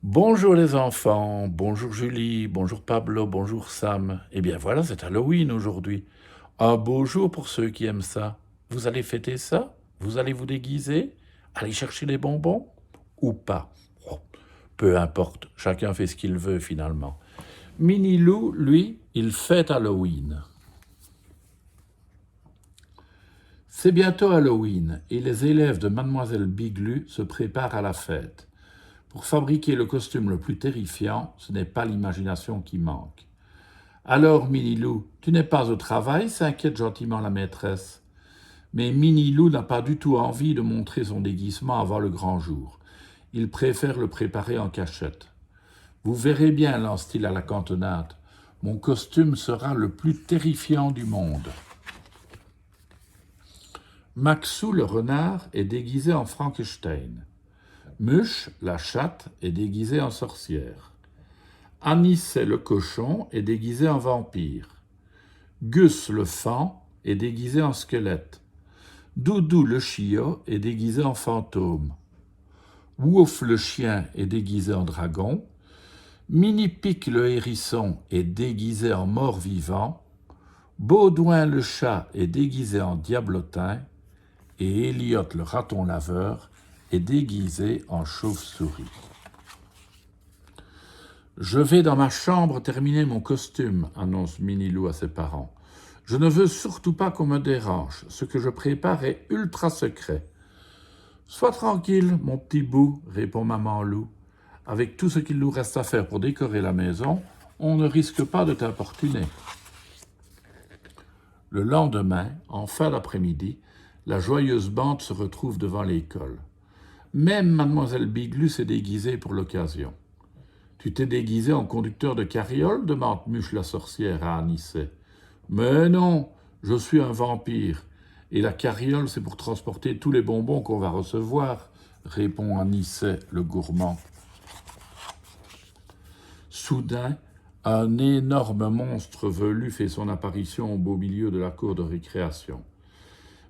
Bonjour les enfants, bonjour Julie, bonjour Pablo, bonjour Sam. Eh bien voilà, c'est Halloween aujourd'hui. Un beau jour pour ceux qui aiment ça. Vous allez fêter ça? Vous allez vous déguiser? Aller chercher les bonbons? Ou pas? Oh, peu importe, chacun fait ce qu'il veut finalement. Mini Lou, lui, il fête Halloween. C'est bientôt Halloween et les élèves de Mademoiselle Biglu se préparent à la fête. Pour fabriquer le costume le plus terrifiant, ce n'est pas l'imagination qui manque. Alors, Minilou, tu n'es pas au travail s'inquiète gentiment la maîtresse. Mais Minilou n'a pas du tout envie de montrer son déguisement avant le grand jour. Il préfère le préparer en cachette. Vous verrez bien, lance-t-il à la cantonade. Mon costume sera le plus terrifiant du monde. Maxou le renard est déguisé en Frankenstein. Muche, la chatte, est déguisée en sorcière. Anicet le cochon est déguisé en vampire. Gus le faon est déguisé en squelette. Doudou le chiot est déguisé en fantôme. Wouf le chien est déguisé en dragon. Mini-Pic le hérisson est déguisé en mort-vivant. Baudouin le chat est déguisé en diablotin. Et Elliot le raton laveur est déguisé en chauve-souris. Je vais dans ma chambre terminer mon costume, annonce Minilou à ses parents. Je ne veux surtout pas qu'on me dérange. Ce que je prépare est ultra secret. Sois tranquille, mon petit bout, répond maman loup. Avec tout ce qu'il nous reste à faire pour décorer la maison, on ne risque pas de t'importuner. Le lendemain, en fin d'après-midi, la joyeuse bande se retrouve devant l'école. Même mademoiselle Biglu s'est déguisée pour l'occasion. Tu t'es déguisé en conducteur de carriole demande Muche la sorcière à Anicet. Mais non, je suis un vampire. Et la carriole, c'est pour transporter tous les bonbons qu'on va recevoir, répond Anicet le gourmand. Soudain, un énorme monstre velu fait son apparition au beau milieu de la cour de récréation.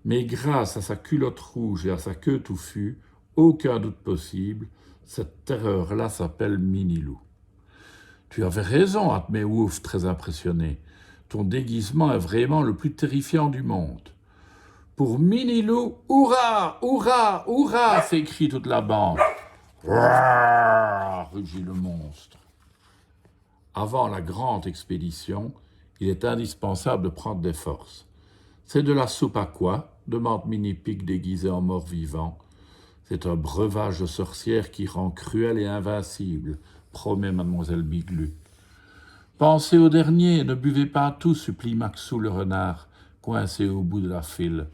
Mais grâce à sa culotte rouge et à sa queue touffue, aucun doute possible, cette terreur-là s'appelle Minilou. Tu avais raison, admet Wouf, très impressionné. Ton déguisement est vraiment le plus terrifiant du monde. Pour Minilou, hurrah, hurrah, hurrah, s'écrie toute la bande. Rrrr, rugit le monstre. Avant la grande expédition, il est indispensable de prendre des forces. C'est de la soupe à quoi demande Mini-Pic déguisé en mort-vivant. C'est un breuvage de sorcière qui rend cruel et invincible, promet mademoiselle Biglu. Pensez au dernier, ne buvez pas tout, supplie Maxou le renard, coincé au bout de la file.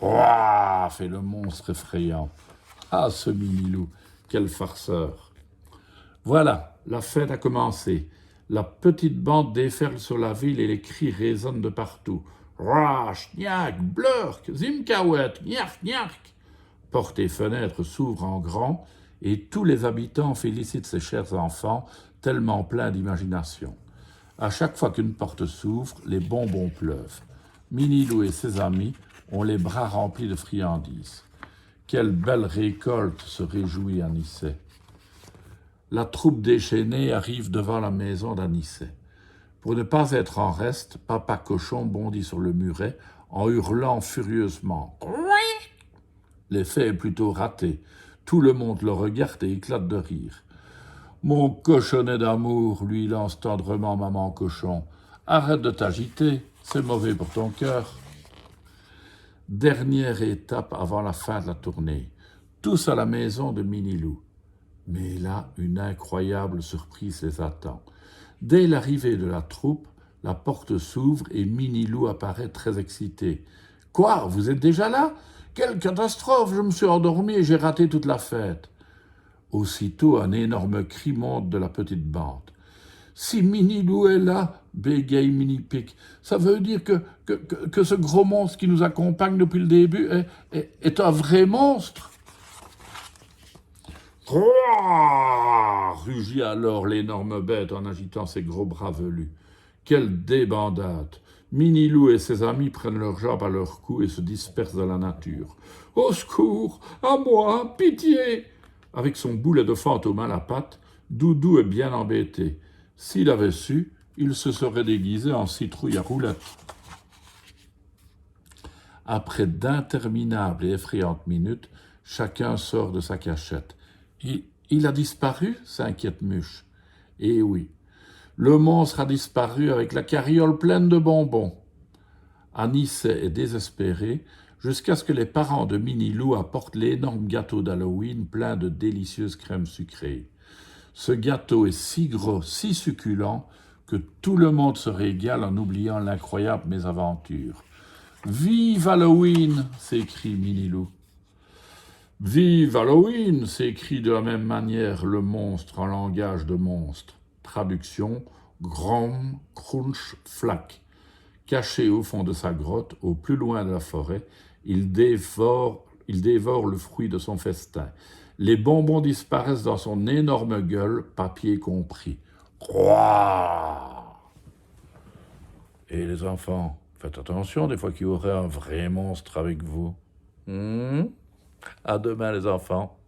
Ouah, fait le monstre effrayant. Ah, ce Minilou, quel farceur. Voilà, la fête a commencé. La petite bande déferle sur la ville et les cris résonnent de partout. Rah, schniak, blurk, zimkawet, gnark, gnark. Portes et fenêtres s'ouvrent en grand et tous les habitants félicitent ces chers enfants tellement pleins d'imagination. À chaque fois qu'une porte s'ouvre, les bonbons pleuvent. Minilou et ses amis ont les bras remplis de friandises. Quelle belle récolte, se réjouit Anicet. La troupe déchaînée arrive devant la maison d'Anicet. Pour ne pas être en reste, Papa Cochon bondit sur le muret en hurlant furieusement. L'effet est plutôt raté. Tout le monde le regarde et éclate de rire. Mon cochonnet d'amour, lui lance tendrement maman Cochon. Arrête de t'agiter, c'est mauvais pour ton cœur. Dernière étape avant la fin de la tournée. Tous à la maison de Minilou. Mais là, une incroyable surprise les attend. Dès l'arrivée de la troupe, la porte s'ouvre et Minilou apparaît très excité. « Quoi, vous êtes déjà là ? Quelle catastrophe, je me suis endormi et j'ai raté toute la fête. » Aussitôt, un énorme cri monte de la petite bande. « Si Minilou est là, bégaye Mini-Pic, ça veut dire que ce gros monstre qui nous accompagne depuis le début est un vrai monstre. » Rouah, rugit alors l'énorme bête en agitant ses gros bras velus. Quelle débandade! Minilou et ses amis prennent leurs jambes à leur cou et se dispersent dans la nature. Au secours! À moi! Pitié! Avec son boulet de fantôme à la patte, Doudou est bien embêté. S'il avait su, il se serait déguisé en citrouille à roulettes. Après d'interminables et effrayantes minutes, chacun sort de sa cachette. Il a disparu s'inquiète Muche. Eh oui, le monstre a disparu avec la carriole pleine de bonbons. Anicet est désespéré jusqu'à ce que les parents de Minilou apportent l'énorme gâteau d'Halloween plein de délicieuses crèmes sucrées. Ce gâteau est si gros, si succulent, que tout le monde se régale en oubliant l'incroyable mésaventure. « Vive Halloween !» s'écrie Minilou. « Vive Halloween !» s'écrie de la même manière le monstre en langage de monstre. Traduction, Grom, Crunch, Flack. Caché au fond de sa grotte, au plus loin de la forêt, il dévore le fruit de son festin. Les bonbons disparaissent dans son énorme gueule, papier compris. Croix. Et les enfants, faites attention des fois qu'il y aurait un vrai monstre avec vous. À demain les enfants.